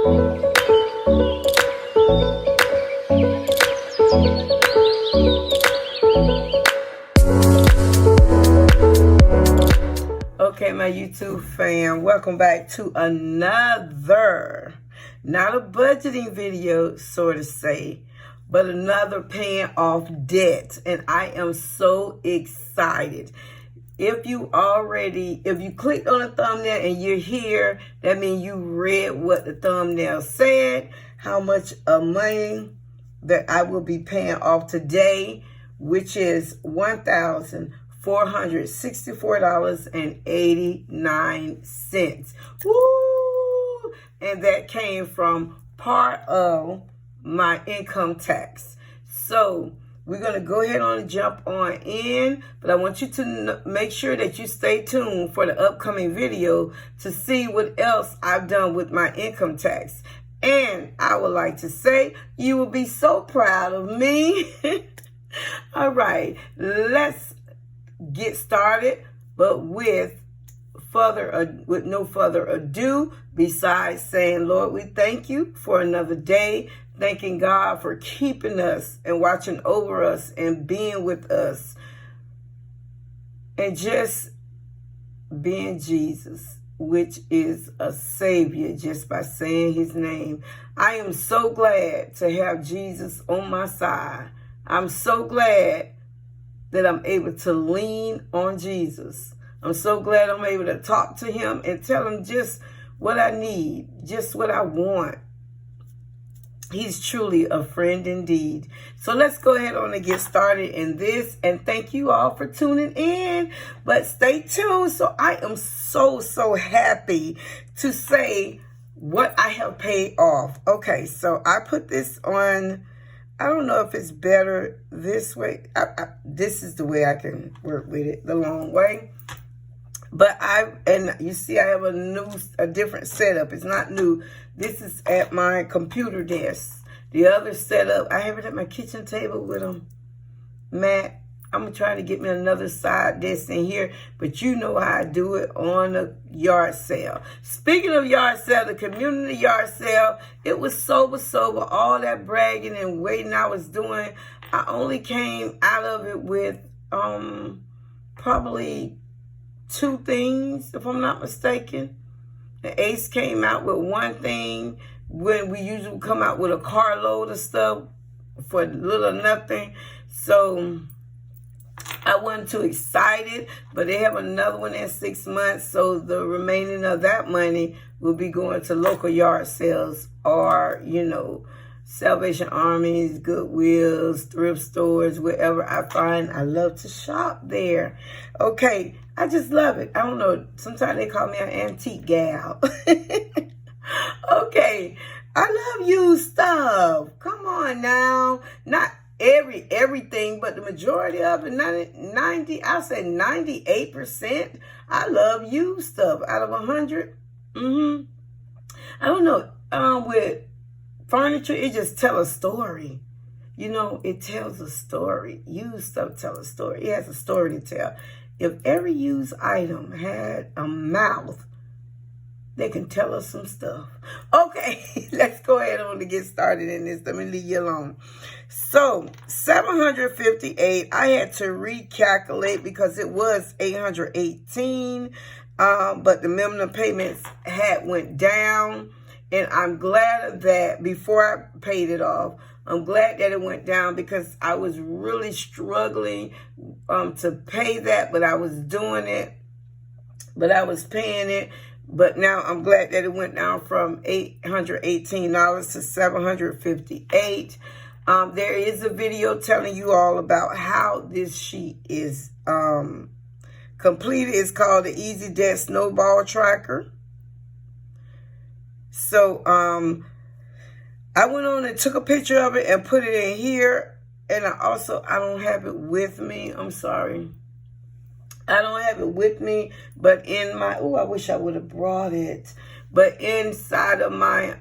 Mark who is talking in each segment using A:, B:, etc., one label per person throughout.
A: Okay, my YouTube fam, welcome back to another, not a budgeting video, so to say, but another paying off debt. And I am so excited. If you clicked on the thumbnail and you're here, that means you read what the thumbnail said, how much of money that I will be paying off today, which is $1,464.89. Woo! And that came from part of my income tax. So we're going to go ahead on and jump on in, but I want you to make sure that you stay tuned for the upcoming video to see what else I've done with my income tax. And I would like to say you will be so proud of me. All right, let's get started, but with no further ado, besides saying, Lord, we thank you for another day, thanking God for keeping us and watching over us and being with us and just being Jesus, which is a savior just by saying his name. I am so glad to have Jesus on my side. I'm so glad that I'm able to lean on Jesus. I'm so glad I'm able to talk to him and tell him just what I need, just what I want. He's truly a friend indeed. So let's go ahead on and get started in this. And thank you all for tuning in. But stay tuned. So I am so happy to say what I have paid off. Okay, so I put this on. I don't know if it's better this way. This is the way I can work with it, the long way. But and you see I have a different setup. It's not new. This is at my computer desk. The other setup, I have it at my kitchen table with a mat. I'm trying to get me another side desk in here, but you know how I do it on a yard sale. Speaking of yard sale, the community yard sale, it was sober. All that bragging and waiting I was doing, I only came out of it with probably 2 things, if I'm not mistaken. The Ace came out with 1 thing when we usually come out with a carload of stuff for little or nothing. So I wasn't too excited, but they have another one in 6 months. So the remaining of that money will be going to local yard sales or, Salvation Armies, Goodwills, thrift stores, wherever I find. I love to shop there. Okay, I just love it. I don't know. Sometimes they call me an antique gal. Okay, I love used stuff. Come on now. Not everything, but the majority of it, 90, I say 98%. I love used stuff out of 100. I don't know. With furniture, it just tells a story. It tells a story. Used stuff tells a story. It has a story to tell. If every used item had a mouth, they can tell us some stuff. Okay, let's go ahead on to get started in this. Let me leave you alone. So, $758, I had to recalculate because it was $818, but the minimum payments had went down. And I'm glad that before I paid it off, I'm glad that it went down because I was really struggling to pay that, but I was doing it, but I was paying it. But now I'm glad that it went down from $818 to $758. There is a video telling you all about how this sheet is completed. It's called the Easy Debt Snowball Tracker. So I went on and took a picture of it and put it in here. And I don't have it with me. I'm sorry. I don't have it with me, but in my, I wish I would have brought it. But inside of my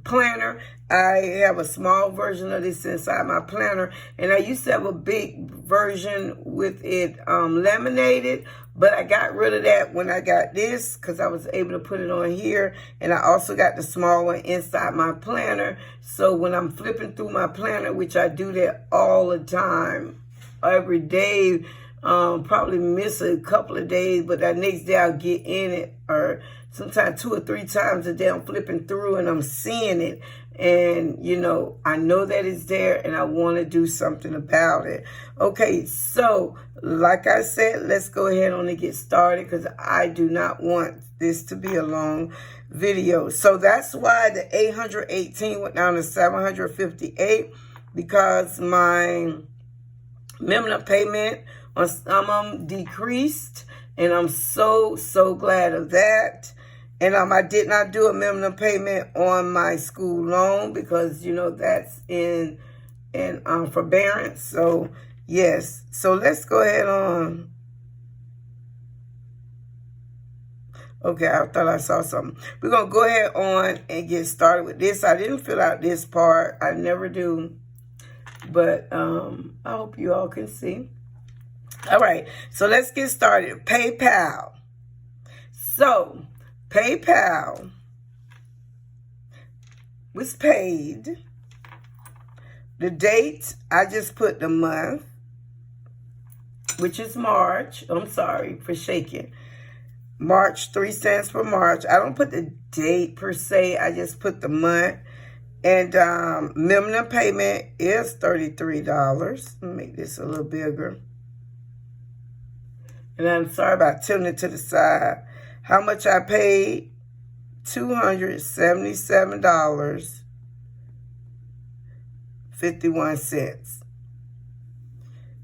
A: planner, I have a small version of this inside my planner. And I used to have a big version with it laminated, But I got rid of that when I got this because I was able to put it on here. And I also got the small one inside my planner. So when I'm flipping through my planner, which I do that all the time, every day, probably miss a couple of days, but that next day I'll get in it, or sometimes 2 or 3 times a day I'm flipping through and I'm seeing it. And, you know, I know that it's there and I want to do something about it. Okay, so like I said, let's go ahead on and get started because I do not want this to be a long video. So that's why the 818 went down to 758 because my minimum payment on some of them decreased, and I'm so glad of that. And I did not do a minimum payment on my school loan because, you know, that's in forbearance. So, yes. So, let's go ahead on. Okay, I thought I saw something. We're going to go ahead on and get started with this. I didn't fill out this part. I never do. But I hope you all can see. All right. So, let's get started. PayPal. So, PayPal was paid. The date, I just put the month, which is March. I'm sorry for shaking. March, 3 cents for March. I don't put the date per se. I just put the month. And minimum payment is $33. Let me make this a little bigger. And I'm sorry about tilting it to the side. How much I paid? $277.51.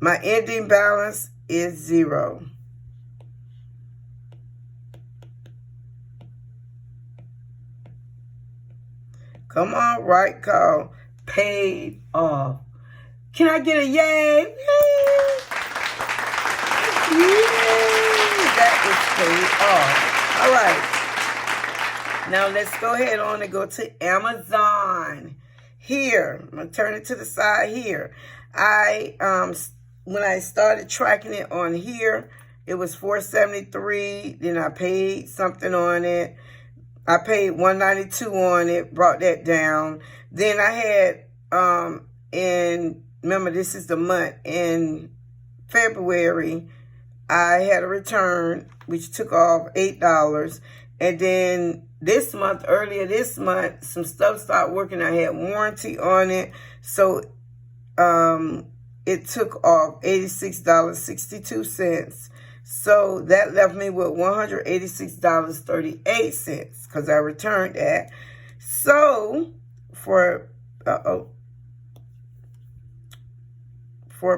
A: My ending balance is 0. Come on, right call. Paid off. Can I get a yay? Yay! That is paid off. All right. Now let's go ahead on and go to Amazon. Here, I'm gonna turn it to the side here. When I started tracking it on here, it was $473. Then I paid something on it. I paid $192 on it. Brought that down. Then I had remember this is the month in February. I had a return, which took off $8. And then this month, earlier this month, some stuff started working. I had warranty on it. So it took off $86.62. So that left me with $186.38 because I returned that. So for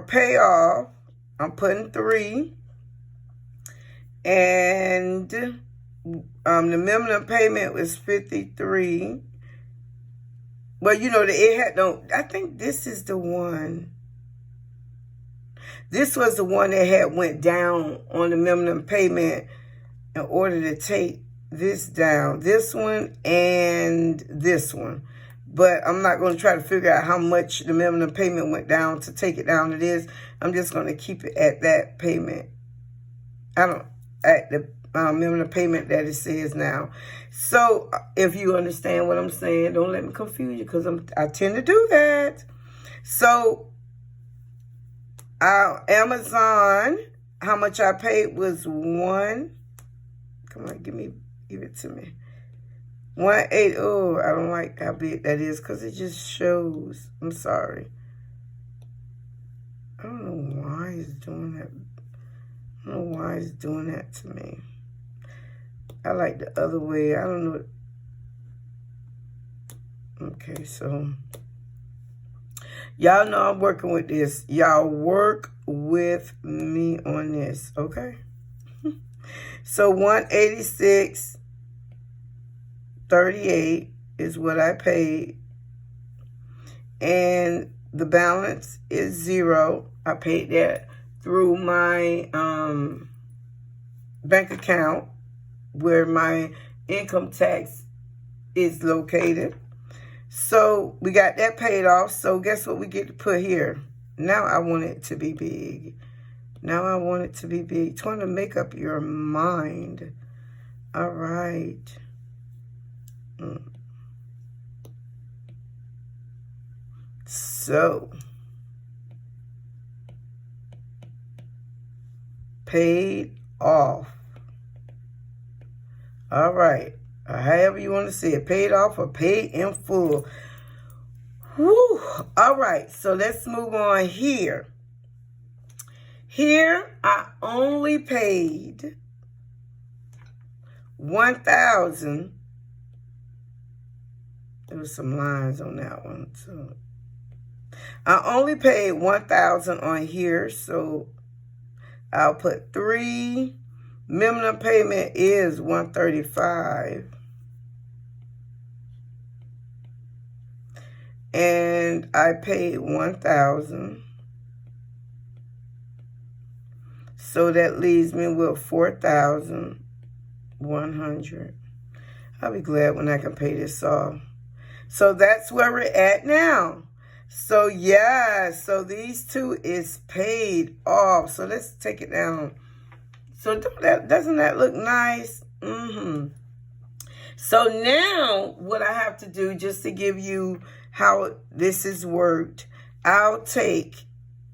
A: payoff, I'm putting 3. And the minimum payment was $53. Well, you know, it had no, I think this is the one. This was the one that had went down on the minimum payment in order to take this down. This one and this one. But I'm not going to try to figure out how much the minimum payment went down to take it down to this. I'm just going to keep it at that payment. At the minimum payment that it says now. So if you understand what I'm saying, don't let me confuse you because I tend to do that. So Amazon, how much I paid was come on, give it to me. 180. Oh, I don't like how big that is because it just shows. I'm sorry. I don't know why it's doing that. I don't know why it's doing that to me. I like the other way. I don't know. Okay, so y'all know I'm working with this. Y'all work with me on this, okay? So 186.38 is what I paid. And the balance is 0. I paid that through my bank account where my income tax is located. So we got that paid off. So guess what we get to put here? Now I want it to be big. Now I want it to be big. Trying to make up your mind. All right. So, paid off. All right. However you want to say it. Paid off or paid in full. Whew. All right. So, let's move on here. Here, I only paid $1,000. There was some lines on that one, too. I only paid $1,000 on here, so I'll put 3. Minimum payment is $135. And I paid $1,000. So that leaves me with $4,100. I'll be glad when I can pay this off. So that's where we're at now. So yeah, so these two is paid off. So let's take it down. So doesn't that look nice? So now what I have to do, just to give you how this is worked, I'll take,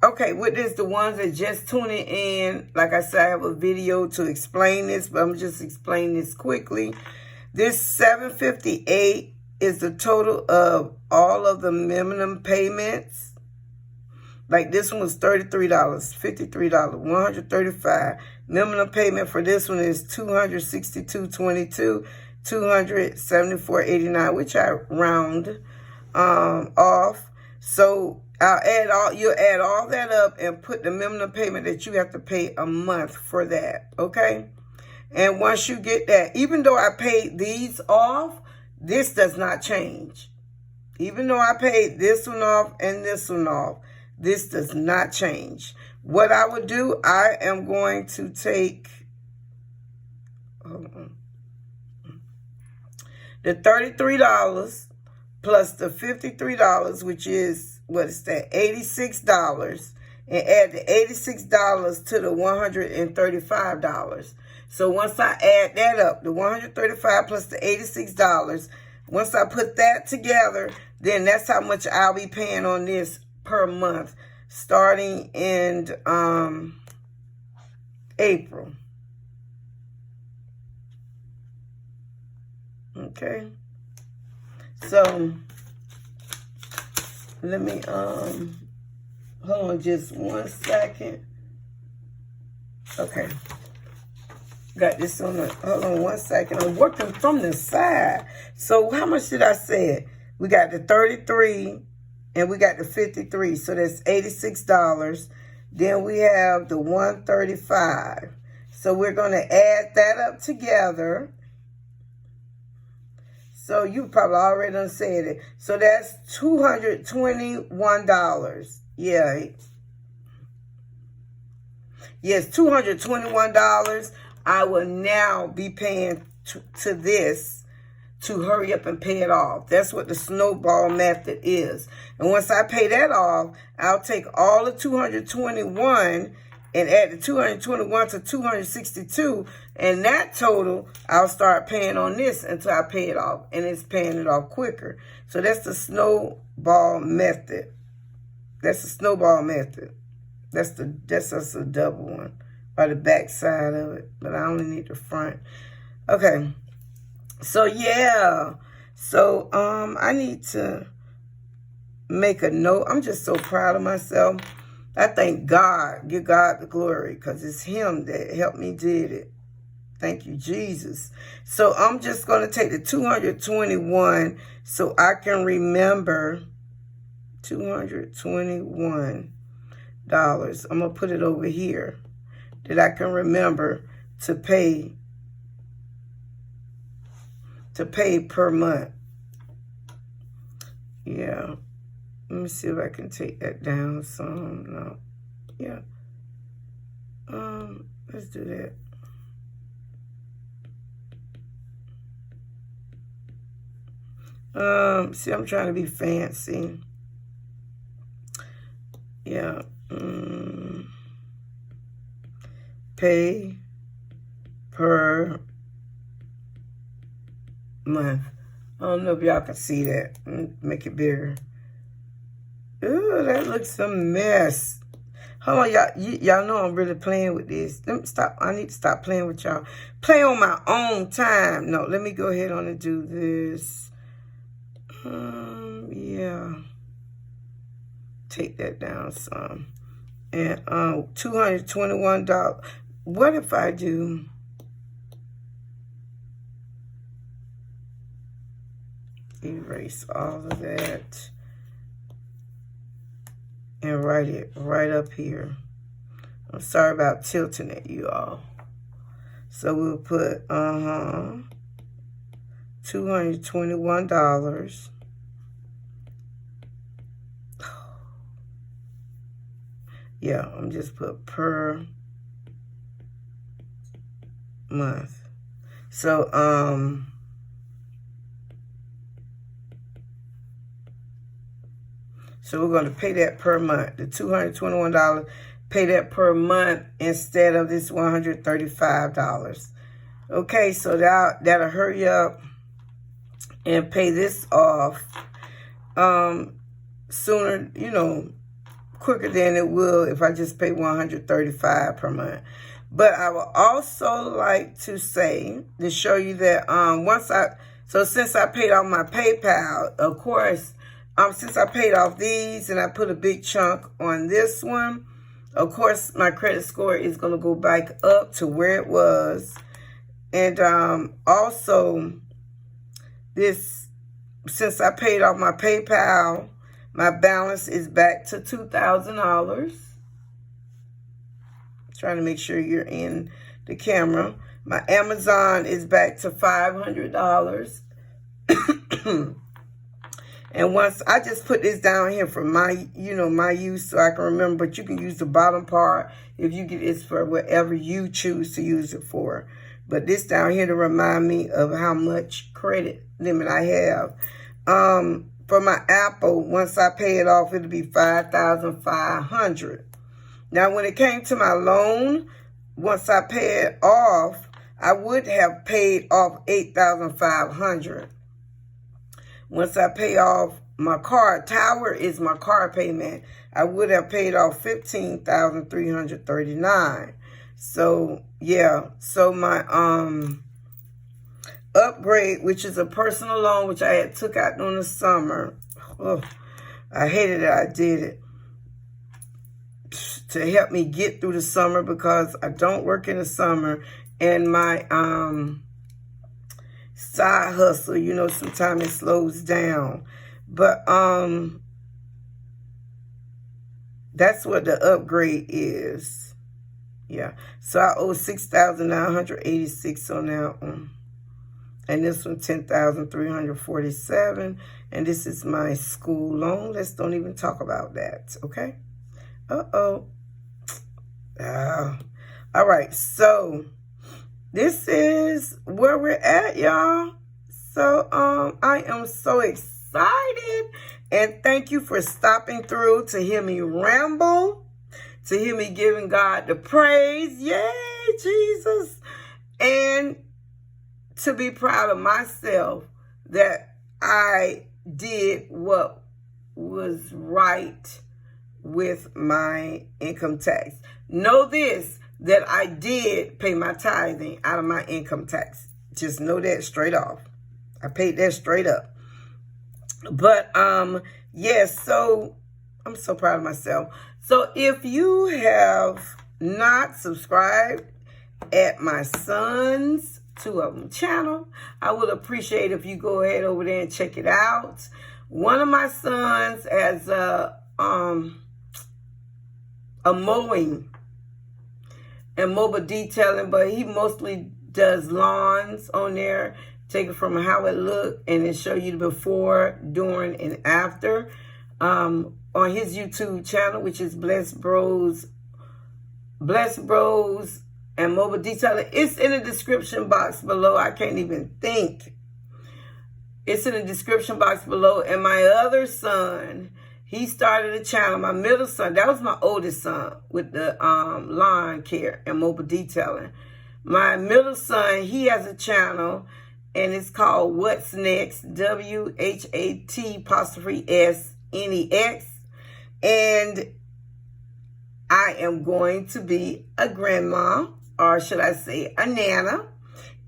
A: okay, with this, the ones that just tuning in, like I said, I have a video to explain this, but I'm just explaining this quickly. This $758 is the total of all of the minimum payments. Like this one was $33, $53, $135. Minimum payment for this one is $262.22, $274.89, which I round off. So you'll add all that up and put the minimum payment that you have to pay a month for that, okay? And once you get that, even though I paid these off, this does not change. Even though I paid this one off and this one off, this does not change. What I would do, I am going to take the $33 plus the $53, which is, what is that, $86, and add the $86 to the $135. So once I add that up, the $135 plus the $86, once I put that together, then that's how much I'll be paying on this per month, starting in April. Okay. So let me hold on just 1 second. Okay. Got this on the, hold on 1 second. I'm working from the side. So how much did I say? We got the 33 and we got the 53. So that's $86. Then we have the 135. So we're going to add that up together. So you probably already done said it. So that's $221. Yeah. Yes, $221. I will now be paying to this to hurry up and pay it off. That's what the snowball method is. And once I pay that off, I'll take all the 221 and add the 221 to 262. And that total, I'll start paying on this until I pay it off. And it's paying it off quicker. So that's the snowball method. That's the snowball method. That's just a double one. Or the back side of it. But I only need the front. Okay. So, yeah. So, I need to make a note. I'm just so proud of myself. I thank God. Give God the glory. Because it's Him that helped me did it. Thank you, Jesus. So, I'm just going to take the 221 so I can remember $221. I'm going to put it over here. That I can remember to pay per month. Yeah. Let me see if I can take that down some. No. Yeah. Let's do that. See, I'm trying to be fancy. Yeah. pay per month. I don't know if y'all can see that. Make it bigger. Ooh, that looks a mess. Hold on, y'all know I'm really playing with this. Let me stop. I need to stop playing with y'all. Play on my own time. No, let me go ahead on and do this. Yeah. Take that down some. And $221. What if I do... erase all of that and write it right up here. I'm sorry about tilting it, you all. So we'll put $221. Yeah, I'm just put per month. So so we're going to pay that per month. The $221, pay that per month instead of this $135. Okay, so that'll hurry up and pay this off sooner, you know, quicker than it will if I just pay $135 per month. But I would also like to say, to show you that since I paid off my PayPal, of course, since I paid off these and I put a big chunk on this one, of course, my credit score is going to go back up to where it was. And also, since I paid off my PayPal, my balance is back to $2,000. Trying to make sure you're in the camera. My Amazon is back to $500. And once I just put this down here for my, my use so I can remember, but you can use the bottom part if you get this for whatever you choose to use it for. But this down here to remind me of how much credit limit I have. For my Apple, once I pay it off, it'll be $5,500. Now, when it came to my loan, once I pay it off, I would have paid off $8,500. Once I pay off my car, Tower is my car payment, I would have paid off $15,339. So, yeah. So my upgrade, which is a personal loan, which I had took out during the summer. Oh, I hated it. I did it to help me get through the summer because I don't work in the summer, and my side hustle, sometimes it slows down. But that's what the upgrade is. Yeah. So I owe $6,986 on that one. And this one, $10,347. And this is my school loan. Let's don't even talk about that. Okay. Uh-oh. All right. So this is where we're at, y'all. So I am so excited. And thank you for stopping through to hear me ramble, to hear me giving God the praise. Yay, Jesus. And to be proud of myself that I did what was right with my income tax. Know this, that I did pay my tithing out of my income tax. Just know that straight off. I paid that straight up. But, yes, so I'm so proud of myself. So if you have not subscribed at my son's, 2 of them, channel, I would appreciate if you go ahead over there and check it out. One of my sons has a mowing and mobile detailing, but he mostly does lawns on there. Take it from how it looked and then show you the before, during, and after. On his YouTube channel, which is Blessed Bros and Mobile Detailing. It's in the description box below. I can't even think. It's in the description box below. And my other son, He started a channel. My middle son, that was my oldest son with the Lawncare and mobile detailing. My middle son, he has a channel, and it's called What's Next, WHAT_SNEX. And I am going to be a grandma, or should I say a nana.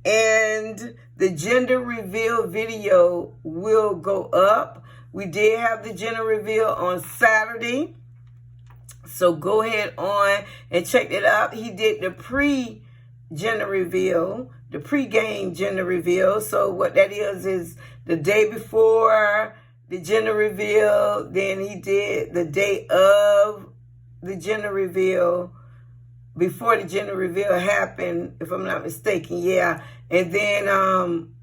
A: And the gender reveal video will go up. We did have the gender reveal on Saturday. So go ahead on and check it out. He did the pre-gender reveal, the pre-game gender reveal. So what that is the day before the gender reveal. Then he did the day of the gender reveal, before the gender reveal happened, if I'm not mistaken, yeah. And then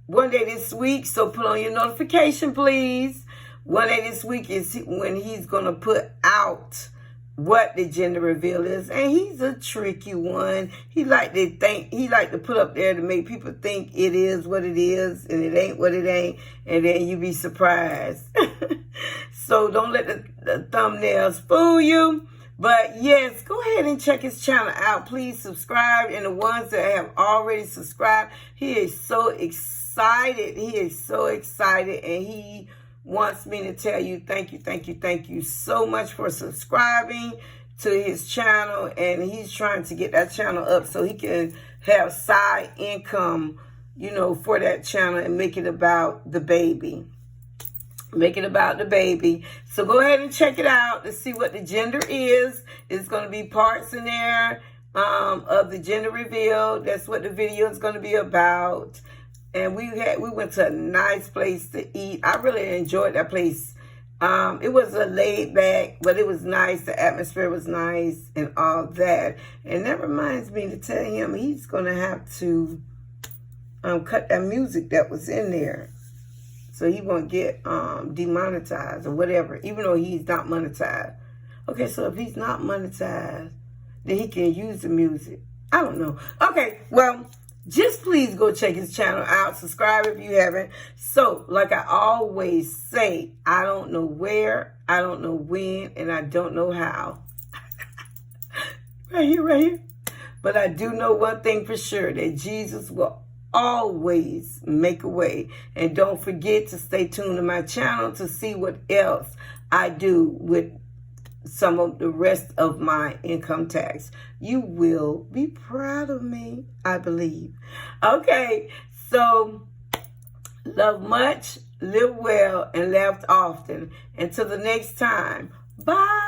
A: one day this week, so put on your notification, please. One day this week is when he's going to put out what the gender reveal is. And he's a tricky one. He like to put up there to make people think it is what it is, and it ain't what it ain't, and then you be surprised. So don't let the thumbnails fool you. But yes, go ahead and check his channel out. Please subscribe. And the ones that have already subscribed, he is so excited. He is so excited. And he wants me to tell you thank you so much for subscribing to his channel. And he's trying to get that channel up so he can have side income, you know, for that channel and make it about the baby. Make it about the baby. So go ahead and check it out to see what the gender is. It's going to be parts in there of the gender reveal. That's what the video is going to be about. And we went to a nice place to eat. I really enjoyed that place. It was a laid back, but it was nice. The atmosphere was nice and all that. And that reminds me to tell him he's going to have to cut that music that was in there, so he won't get demonetized or whatever, even though he's not monetized. Okay, so if he's not monetized, then he can use the music. I don't know. Okay, well, just please go check his channel out. Subscribe if you haven't. So, like I always say, I don't know where, I don't know when, and I don't know how. Right here. But I do know one thing for sure, that Jesus will always make a way. And don't forget to stay tuned to my channel to see what else I do with some of the rest of my income tax. You will be proud of me, I believe. Okay, so love much, live well, and laugh often. Until the next time, bye.